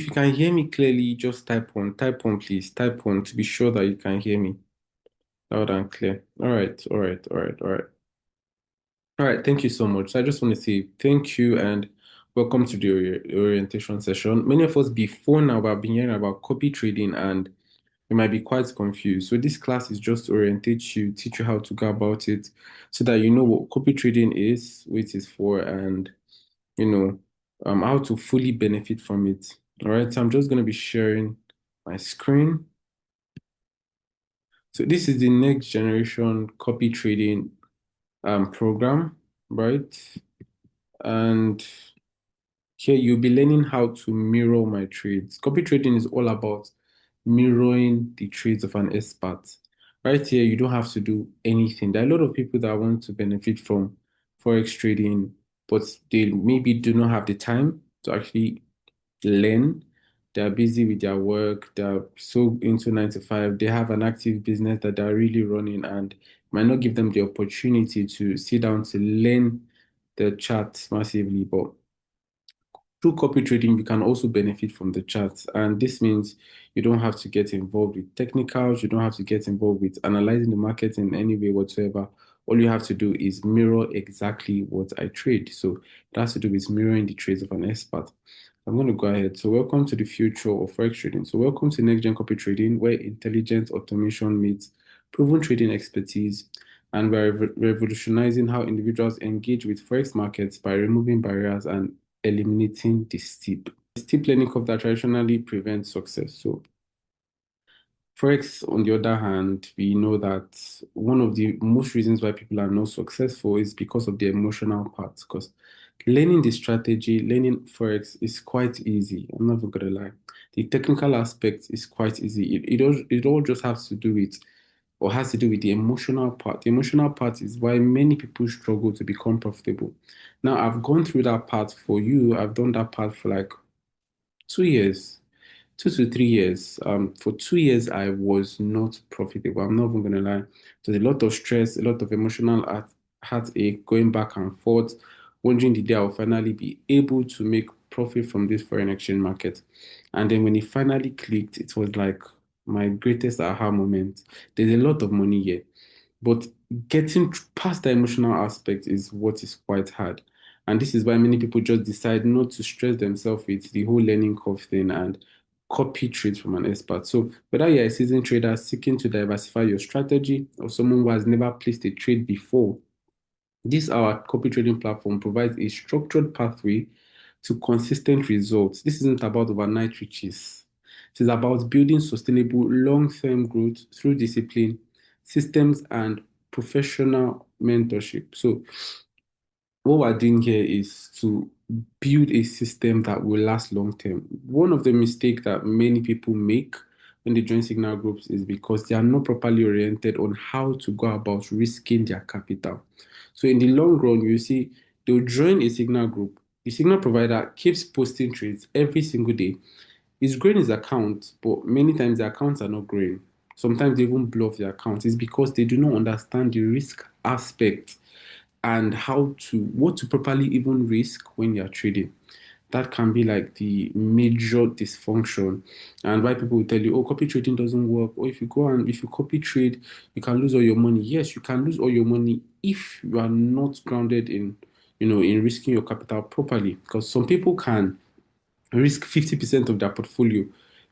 If you can hear me clearly, just type one, please. Type one to be sure that you can hear me loud and clear. All right, all right, all right, all right. All right, thank you so much. So I just want to say thank you and welcome to the orientation session. Many of us before now have been hearing about copy trading and you might be quite confused. So this class is just to orientate you, teach you how to go about it so that you know what copy trading is, what it is for, and you know, how to fully benefit from it. All right, so I'm just going to be sharing my screen. So this is the next generation copy trading program, right? And here you'll be learning how to mirror my trades. Copy trading is all about mirroring the trades of an expert. Right here, you don't have to do anything. There are a lot of people that want to benefit from forex trading, but they maybe do not have the time to actually learn. They're busy with their work. They're so into 9 to 5. They have an active business that they're really running and might not give them the opportunity to sit down to learn the charts massively. But through copy trading, you can also benefit from the charts. And this means you don't have to get involved with technicals. You don't have to get involved with analyzing the market in any way whatsoever. All you have to do is mirror exactly what I trade. So it has to do with mirroring the trades of an expert. I'm going to go ahead. So welcome to the future of forex trading. So welcome to next gen copy trading, where intelligent automation meets proven trading expertise. And we're revolutionizing how individuals engage with forex markets by removing barriers and eliminating the steep learning curve that traditionally prevents success. So Forex, on the other hand, we know that one of the most reasons why people are not successful is because of the emotional part. Because learning the strategy, learning Forex is quite easy. I'm not even gonna lie. The technical aspect is quite easy. It all just has to do with or has to do with the emotional part. The emotional part is why many people struggle to become profitable. Now, I've gone through that part for you. I've done that part for like 2 years. 2 to 3 years. For 2 years, I was not profitable. I'm not even gonna lie. There's a lot of stress, a lot of emotional heartache, going back and forth, wondering the day I'll finally be able to make profit from this foreign exchange market. And then when it finally clicked, it was like my greatest aha moment. There's a lot of money here. But getting past the emotional aspect is what is quite hard. And this is why many people just decide not to stress themselves with the whole learning curve thing and copy trades from an expert. So whether you're a seasoned trader seeking to diversify your strategy or someone who has never placed a trade before, this our copy trading platform provides a structured pathway to consistent results. This isn't about overnight riches. It is about building sustainable long-term growth through discipline, systems, and professional mentorship. So what we're doing here is to build a system that will last long term. One of the mistakes that many people make when they join signal groups is because they are not properly oriented on how to go about risking their capital. So in the long run, you see, they'll join a signal group. The signal provider keeps posting trades every single day. He's growing his account, but many times the accounts are not growing. Sometimes they even blow off the account. It's because they do not understand the risk aspect and what to properly even risk when you're trading. That can be like the major dysfunction, and why people will tell you, oh, copy trading doesn't work, or if you copy trade, you can lose all your money. Yes, you can lose all your money if you are not grounded in, in risking your capital properly, because some people can risk 50% of their portfolio.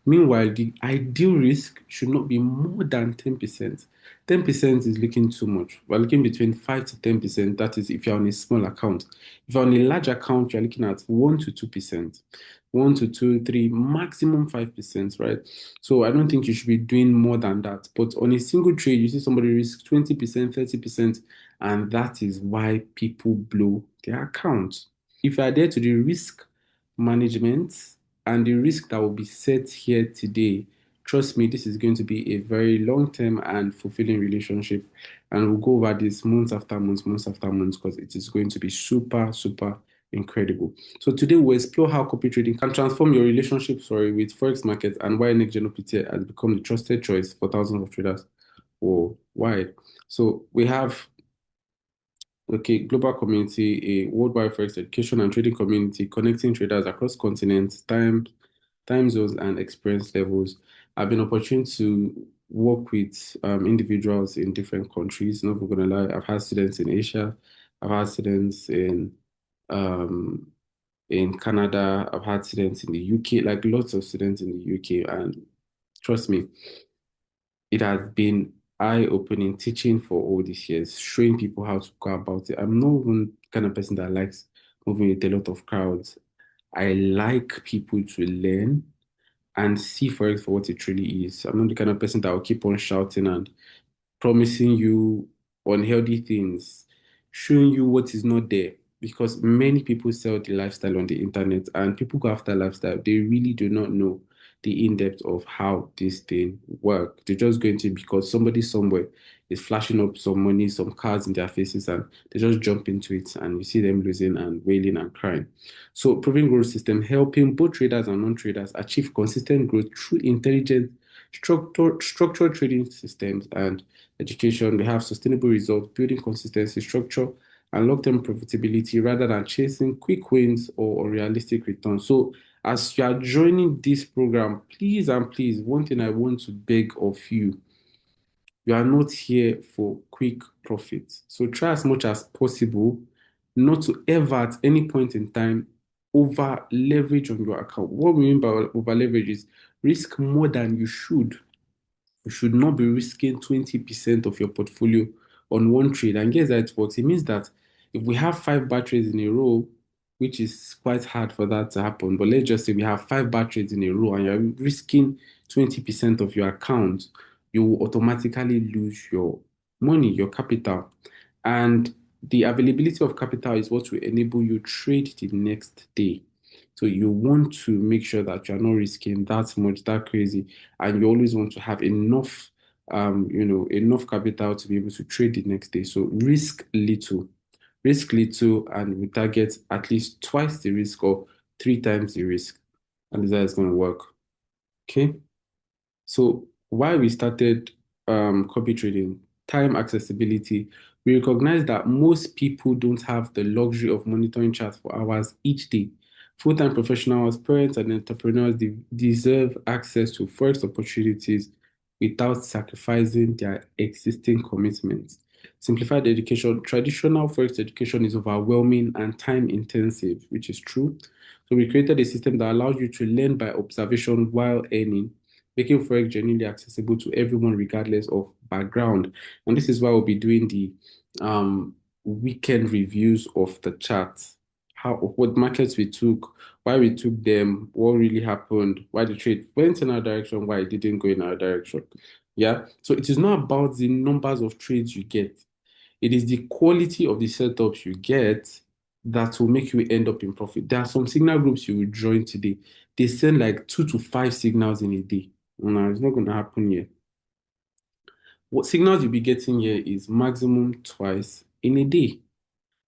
Meanwhile, the ideal risk should not be more than 10%. 10% is looking too much. We're looking between 5 to 10%. That is if you're on a small account. If you're on a large account, you're looking at 1 to 2%. 1 to 2, 3, maximum 5%, right? So I don't think you should be doing more than that. But on a single trade, you see somebody risk 20%, 30%, and that is why people blow their account. If you are there to the risk management and the risk that will be set here today, trust me, this is going to be a very long term and fulfilling relationship. And we'll go over this months after months, because it is going to be super, super incredible. So today we'll explore how copy trading can transform your relationship, with forex markets and why NextGen OPT has become the trusted choice for thousands of traders worldwide. So we have okay, global community, a worldwide forex education and trading community connecting traders across continents, time, time zones, and experience levels. I've been opportune to work with individuals in different countries. Not gonna lie, I've had students in Asia, I've had students um, in Canada, I've had students in the UK, like lots of students in the UK, and trust me, it has been eye-opening teaching for all these years, showing people how to go about it. I'm not even the kind of person that likes moving with a lot of crowds. I like people to learn and see forex for what it truly is. I'm not the kind of person that will keep on shouting and promising you unhealthy things, showing you what is not there. Because many people sell the lifestyle on the internet and people go after lifestyle. They really do not know the in-depth of how this thing work. They're just going to because somebody somewhere is flashing up some money, some cards in their faces, and they just jump into it and you see them losing and wailing and crying. So proving growth system helping both traders and non-traders achieve consistent growth through intelligent structured trading systems and education. We have sustainable results, building consistency, structure, and long-term profitability rather than chasing quick wins or unrealistic returns. So, as you are joining this program, please and please, one thing I want to beg of you, you are not here for quick profits. So try as much as possible not to ever at any point in time over leverage on your account. What we mean by over leverage is risk more than you should. You should not be risking 20% of your portfolio on one trade. And guess how it works? It means that if we have five bad trades in a row, which is quite hard for that to happen, but let's just say we have five bad trades in a row and you're risking 20% of your account, you will automatically lose your money, your capital. And the availability of capital is what will enable you trade the next day. So you want to make sure that you're not risking that much, that crazy, and you always want to have enough, enough capital to be able to trade the next day. So risk little, and we target at least twice the risk or three times the risk, and this is going to work. Okay. So why we started copy trading, time accessibility, we recognize that most people don't have the luxury of monitoring charts for hours each day. Full-time professionals, parents, and entrepreneurs deserve access to forex opportunities without sacrificing their existing commitments. Simplified education, traditional forex education is overwhelming and time intensive, which is true. So we created a system that allows you to learn by observation while earning, making forex genuinely accessible to everyone regardless of background. And this is why we'll be doing the weekend reviews of the charts, how what markets we took, why we took them, what really happened, why the trade went in our direction, why it didn't go in our direction. Yeah. So it is not about the numbers of trades you get. It is the quality of the setups you get that will make you end up in profit. There are some signal groups you will join today. They send like 2 to 5 signals in a day. No, it's not going to happen here. What signals you'll be getting here is maximum twice in a day,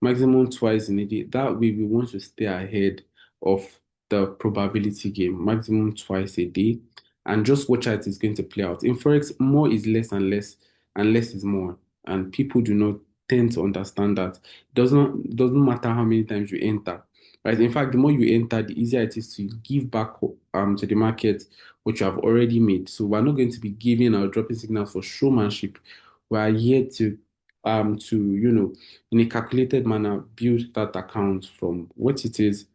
maximum twice in a day. That way, we want to stay ahead of the probability game, maximum twice a day, and just watch how it is going to play out. In Forex, more is less and less is more. And people do not tend to understand that. It doesn't matter how many times you enter. Right? In fact, the more you enter, the easier it is to give back to the market what you have already made. So we're not going to be giving or dropping signals for showmanship. We are here to in a calculated manner, build that account from what it is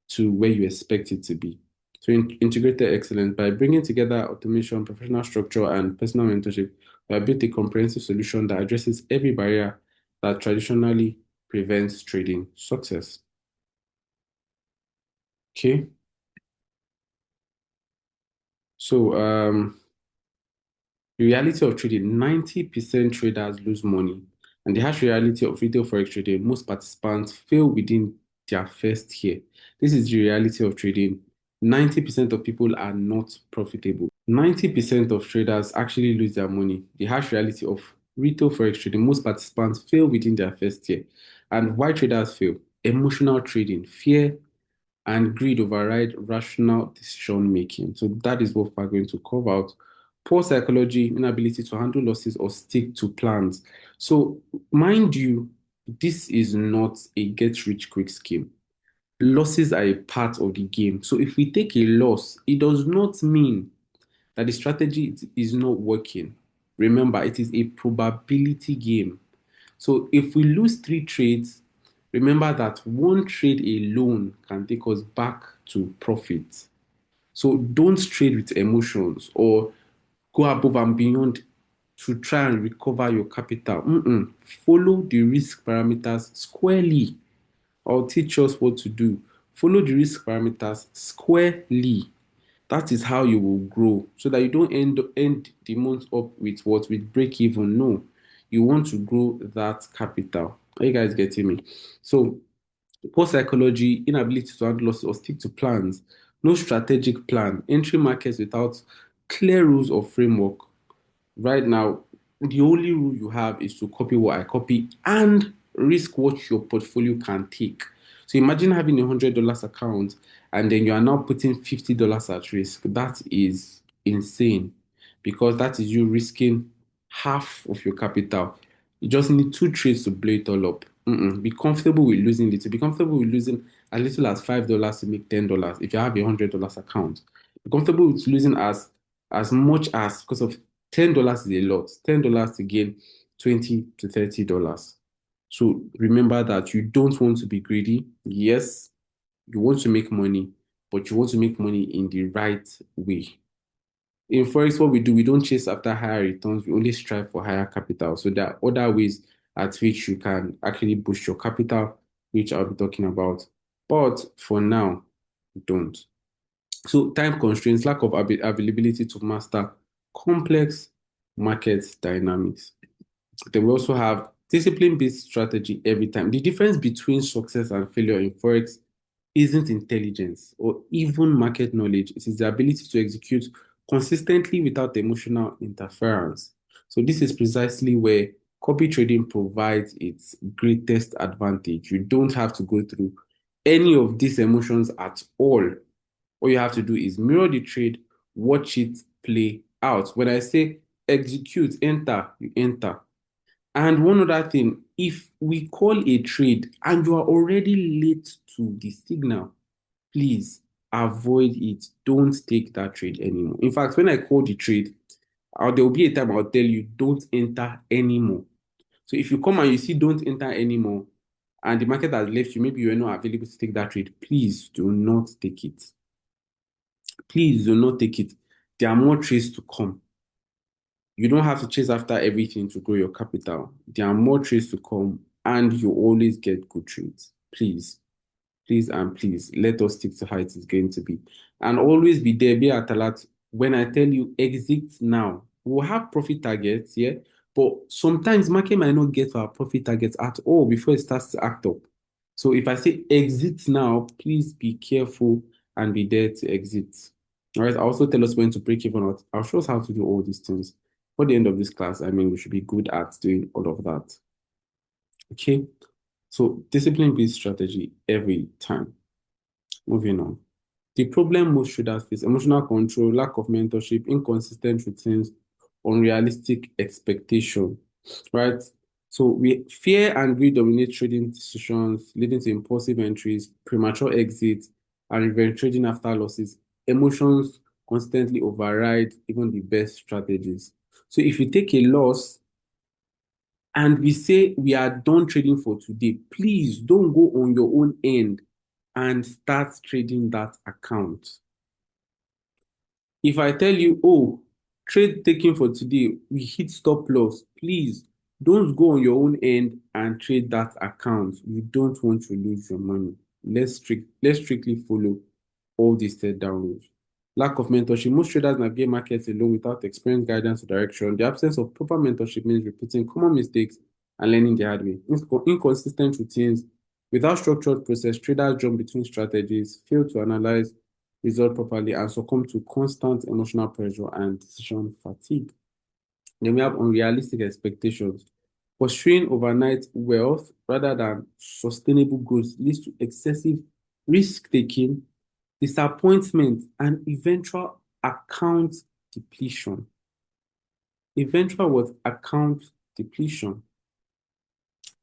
to where you expect it to be. So, integrated excellence by bringing together automation, professional structure, and personal mentorship, we have built a comprehensive solution that addresses every barrier that traditionally prevents trading success. Okay, so the reality of trading, 90% traders lose money. And the harsh reality of retail forex trading, most participants fail within their first year. This is the reality of trading. 90% of people are not profitable. 90% of traders actually lose their money. The harsh reality of retail forex trading, most participants fail within their first year. And why traders fail? Emotional trading, fear, and greed override rational decision making. So that is what we're going to cover out. Poor psychology, inability to handle losses or stick to plans. So mind you, this is not a get rich quick scheme. Losses are a part of the game. So if we take a loss, it does not mean that the strategy is not working. Remember, it is a probability game. So if we lose three trades, remember that one trade alone can take us back to profit. So don't trade with emotions or go above and beyond to try and recover your capital. Follow the risk parameters squarely. I'll teach us what to do. Follow the risk parameters squarely. That is how you will grow so that you don't end the month up with what? With break even. No, you want to grow that capital. Are you guys getting me? So, poor psychology, inability to handle losses or stick to plans, no strategic plan, entry markets without clear rules or framework. Right now, the only rule you have is to copy what I copy and risk what your portfolio can take. So imagine having $100 account and then you are now putting $50 at risk. That is insane because that is you risking half of your capital. You just need two trades to blow it all up. Be comfortable with losing little. Be comfortable with losing as little as $5 to make $10 if you have $100 account. Be comfortable with losing as much as because of $10 is a lot. $10 to gain $20 to $30. So remember that you don't want to be greedy. Yes, you want to make money, but you want to make money in the right way. In Forex, what we do, we don't chase after higher returns, we only strive for higher capital. So there are other ways at which you can actually boost your capital, which I'll be talking about. But for now, don't. So time constraints, lack of availability to master complex market dynamics. Then we also have discipline-based strategy every time. The difference between success and failure in Forex isn't intelligence or even market knowledge. It is the ability to execute consistently without emotional interference. So this is precisely where copy trading provides its greatest advantage. You don't have to go through any of these emotions at all. All you have to do is mirror the trade, watch it play out. When I say execute, enter, you enter. And one other thing, if we call a trade and you are already late to the signal, please avoid it. Don't take that trade anymore. In fact, when I call the trade, there will be a time I'll tell you don't enter anymore. So if you come and you see don't enter anymore and the market has left you, maybe you are not available to take that trade, please do not take it. Please do not take it. There are more trades to come. You don't have to chase after everything to grow your capital. There are more trades to come, and you always get good trades. Please, please, and please, let us stick to how it is going to be. And always be there, be at alert. When I tell you exit now, we'll have profit targets, yeah, but sometimes market might not get to our profit targets at all before it starts to act up. So if I say exit now, please be careful and be there to exit. All right. I also tell us when to break even out. I'll show us how to do all these things. For the end of this class, I mean, we should be good at doing all of that. Okay. So discipline-based strategy every time. Moving on. The problem most traders face: emotional control, lack of mentorship, inconsistent routines, unrealistic expectation, right? So we fear and greed dominate trading decisions, leading to impulsive entries, premature exits, and revenge trading after losses. Emotions constantly override even the best strategies. So if you take a loss and we say we are done trading for today, please don't go on your own end and start trading that account. If I tell you, oh, trade taking for today, we hit stop loss, please don't go on your own end and trade that account. You don't want to lose your money. Let's strictly follow all these step down rules. Lack of mentorship. Most traders navigate markets alone without experience, guidance, or direction. The absence of proper mentorship means repeating common mistakes and learning the hard way. Inconsistent routines. Without structured process, traders jump between strategies, fail to analyze result properly, and succumb to constant emotional pressure and decision fatigue. Then we have unrealistic expectations. Pursuing overnight wealth rather than sustainable growth leads to excessive risk taking, disappointment, and eventual account depletion. Eventual what? Account depletion.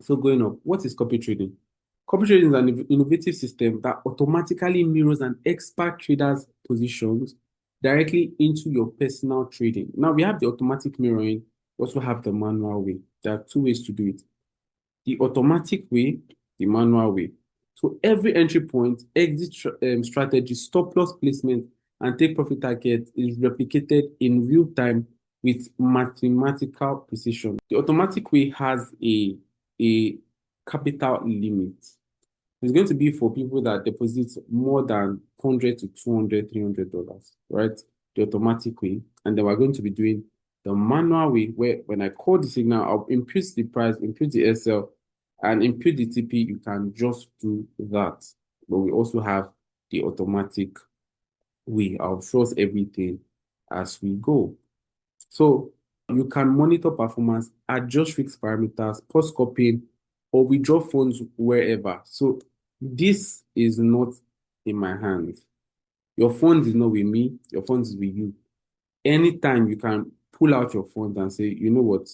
So going up, what is copy trading? Copy trading is an innovative system that automatically mirrors an expert trader's positions directly into your personal trading. Now we have the automatic mirroring, we also have the manual way. There are two ways to do it: the automatic way, the manual way. So every entry point, exit strategy, stop loss placement, and take profit target is replicated in real time with mathematical precision. The automatic way has a capital limit. It's going to be for people that deposit more than 100 to 200, $300, right? The automatic way. And then we're going to be doing the manual way, where when I call the signal, I'll input the price, input the SL, and input the TP. You can just do that. But we also have the automatic way. I'll show us everything as we go. So you can monitor performance, adjust risk parameters, pause copying, or withdraw funds wherever. So this is not in my hands. Your funds is not with me, your funds is with you. Anytime you can pull out your funds and say, you know what,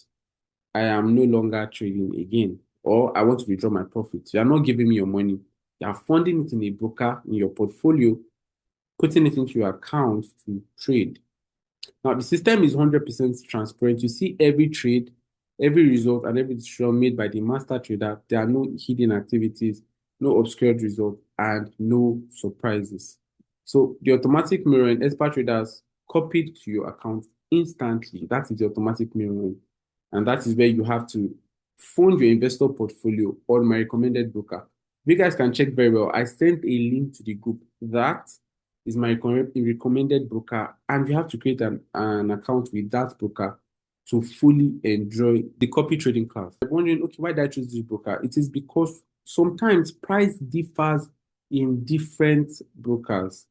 I am no longer trading again, or I want to withdraw my profits. You are not giving me your money. You are funding it in a broker in your portfolio, putting it into your account to trade. Now, the system is 100% transparent. You see every trade, every result, and every decision made by the master trader. There are no hidden activities, no obscured results, and no surprises. So the automatic mirroring, expert traders copied to your account instantly. That is the automatic mirroring. And that is where you have to fund your investor portfolio on my recommended broker. You guys can check very well. I sent a link to the group. That is my recommended broker, and you have to create an account with that broker to fully enjoy the copy trading class. I'm wondering, okay, why did I choose this broker? It is because sometimes price differs in different brokers.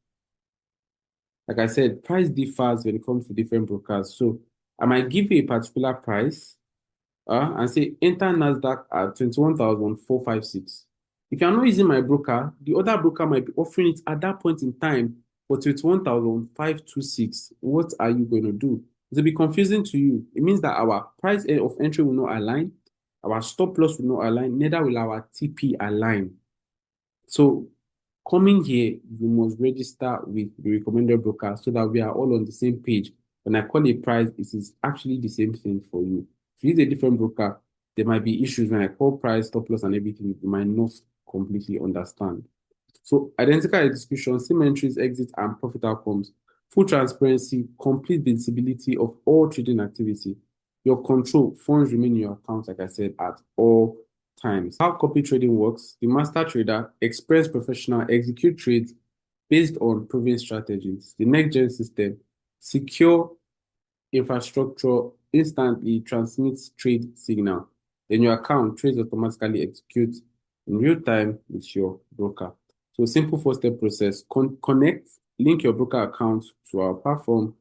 Like I said, price differs when it comes to different brokers. So I might give you a particular price and say enter NASDAQ at 21,456. If you're not using my broker, the other broker might be offering it at that point in time for 21,526. What are you going to do? It'll be confusing to you. It means that our price of entry will not align, our stop loss will not align, neither will our TP align. So coming here, you must register with the recommended broker so that we are all on the same page. When I call a price, it is actually the same thing for you. If you use a different broker, there might be issues when I call price, stop loss, and everything. You might not completely understand. So identical execution, same entries, exit, and profit outcomes, full transparency, complete visibility of all trading activity. Your control, funds remain in your account, like I said, at all times. How copy trading works: the master trader, experienced professional, execute trades based on proven strategies. The NextGen system, secure infrastructure, instantly transmits trade signal. Then your account trades automatically execute in real time with your broker. So simple four-step process: connect, link your broker account to our platform,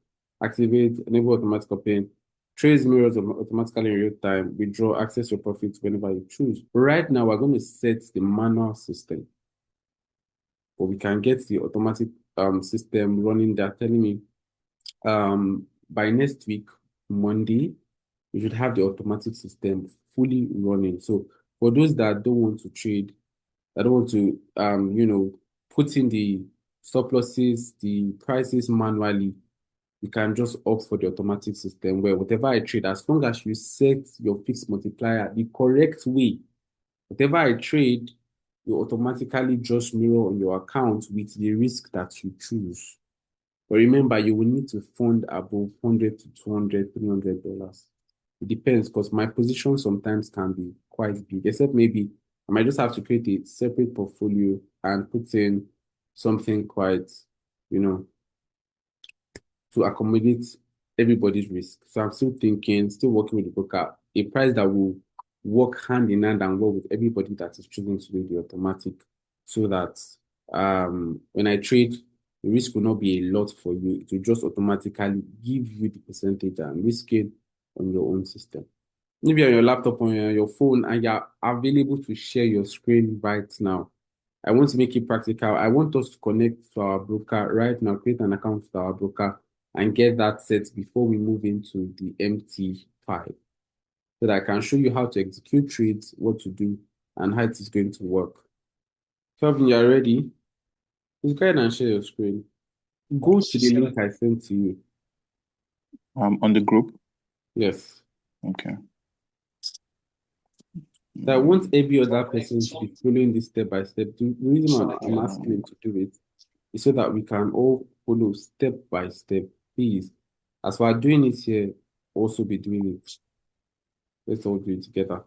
activate, enable automatic copying, trades mirrors automatically in real time, withdraw, access your profits whenever you choose. Right now, we're going to set the manual system, but we can get the automatic system running. They're telling me by next week, Monday, we should have the automatic system fully running. So for those that don't want to trade, that don't want to put in the stop losses, the prices manually, you can just opt for the automatic system where whatever I trade, as long as you set your fixed multiplier the correct way, whatever I trade, you automatically just mirror on your account with the risk that you choose. But remember, you will need to fund above 100 to 200, $300. It depends, because my position sometimes can be quite big, except maybe I might just have to create a separate portfolio and put in something quite, you know, to accommodate everybody's risk. So I'm still thinking, still working with the broker, a price that will work hand in hand and work with everybody that is choosing to do the automatic, so that when I trade, the risk will not be a lot for you. It will just automatically give you the percentage and risk it on your own system. Maybe on your laptop, on your phone, and you're available to share your screen right now. I want to make it practical. I want us to connect to our broker right now, create an account with our broker, and get that set before we move into the MT5. So that I can show you how to execute trades, what to do, and how it is going to work. Kelvin, you are ready? Please go ahead and share your screen. Go to the link I sent to you. On the group. Yes. Okay. So I want every other person to be following this step by step. The reason why I'm asking him to do it is so that we can all follow step by step. Please, as we are doing it here, also be doing it. Let's all do it together.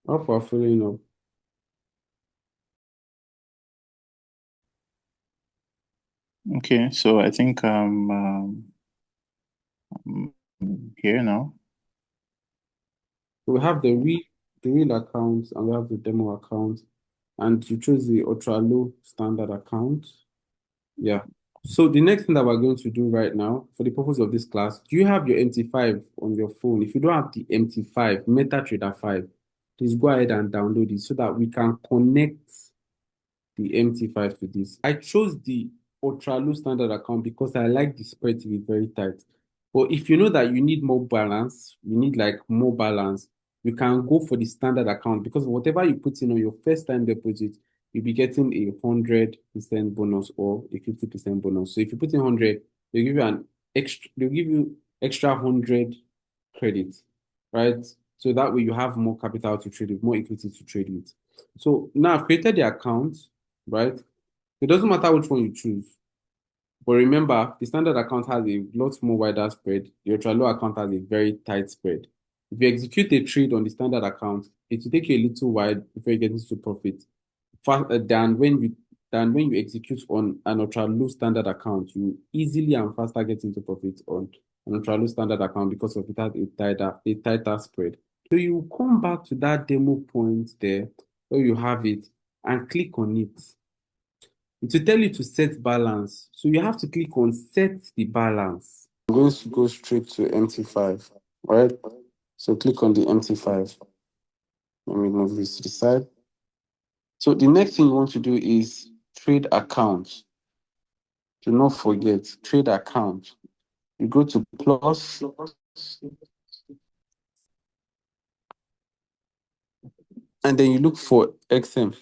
Hope we're following up. Okay, so I think here now. We have the real account and we have the demo account, and you choose the ultra low standard account. Yeah. So the next thing that we're going to do right now, for the purpose of this class, do you have your MT5 on your phone? If you don't have the MT5, MetaTrader 5, please go ahead and download it so that we can connect the MT5 to this. I chose the ultra low standard account because I like the spread to be very tight. But if you know that you need more balance, you need like more balance, you can go for the standard account because whatever you put in on your first time deposit, you'll be getting a 100% bonus or a 50% bonus. So if you put in 100, they'll give you extra 100 credits, right? So that way you have more capital to trade with, more equity to trade with. So now I've created the account, right? It doesn't matter which one you choose. But remember, the standard account has a lot more wider spread. The ultra low account has a very tight spread. If you execute a trade on the standard account, it will take you a little while before you get into profit. Than when you execute on an ultra low standard account, you easily and faster get into profit on an ultra low standard account because of it has a tighter spread. So you come back to that demo point there where you have it and click on it. It will tell you to set balance. So you have to click on set the balance. I'm going to go straight to MT5, right? So click on the MT5. Let me move this to the side. So the next thing you want to do is trade account. Do not forget, trade account. You go to plus, and then you look for XM.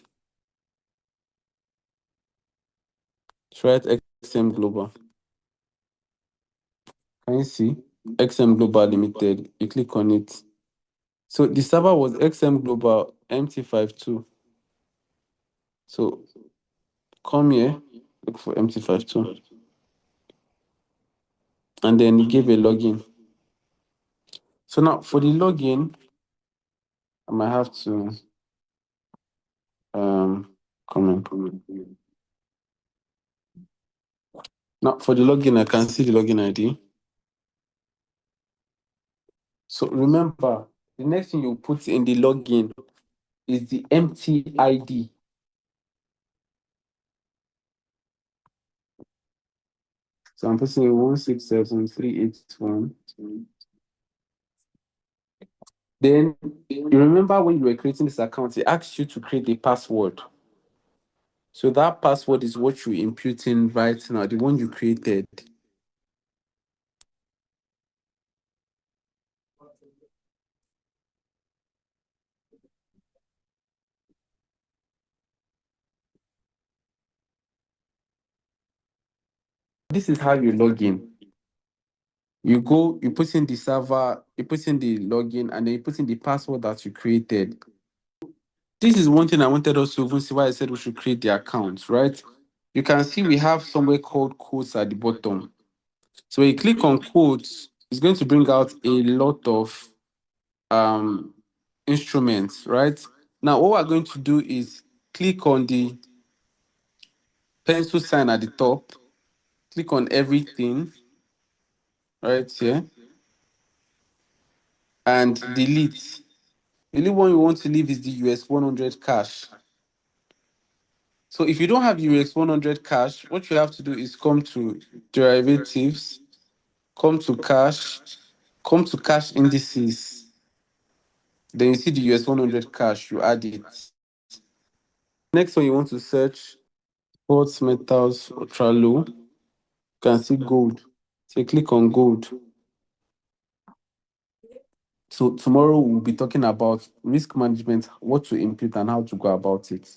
Try XM Global. Can you see? XM Global Limited. You click on it. So the server was XM Global MT52. So come here, look for MT52. And then you give a login. So now for the login, I might have to comment. Now for the login, I can see the login ID. So remember, the next thing you put in the login is the MT ID. So I'm putting 167381. Then you remember when you were creating this account, it asked you to create a password. So that password is what you input in right now, the one you created. This is how you log in. You go, you put in the server, you put in the login, and then you put in the password that you created. This is one thing I wanted us to even see why I said we should create the account, right? You can see we have somewhere called quotes at the bottom. So when you click on quotes, it's going to bring out a lot of um instruments, right? Now, what we're going to do is click on the pencil sign at the top, click on everything right here, and delete. The only one you want to leave is the US 100 cash. So if you don't have US 100 cash, what you have to do is come to derivatives, come to cash indices. Then you see the US 100 cash, you add it. Next one you want to search sports metals ultra low. You can see gold. So you click on gold. So tomorrow we'll be talking about risk management, what to input and how to go about it.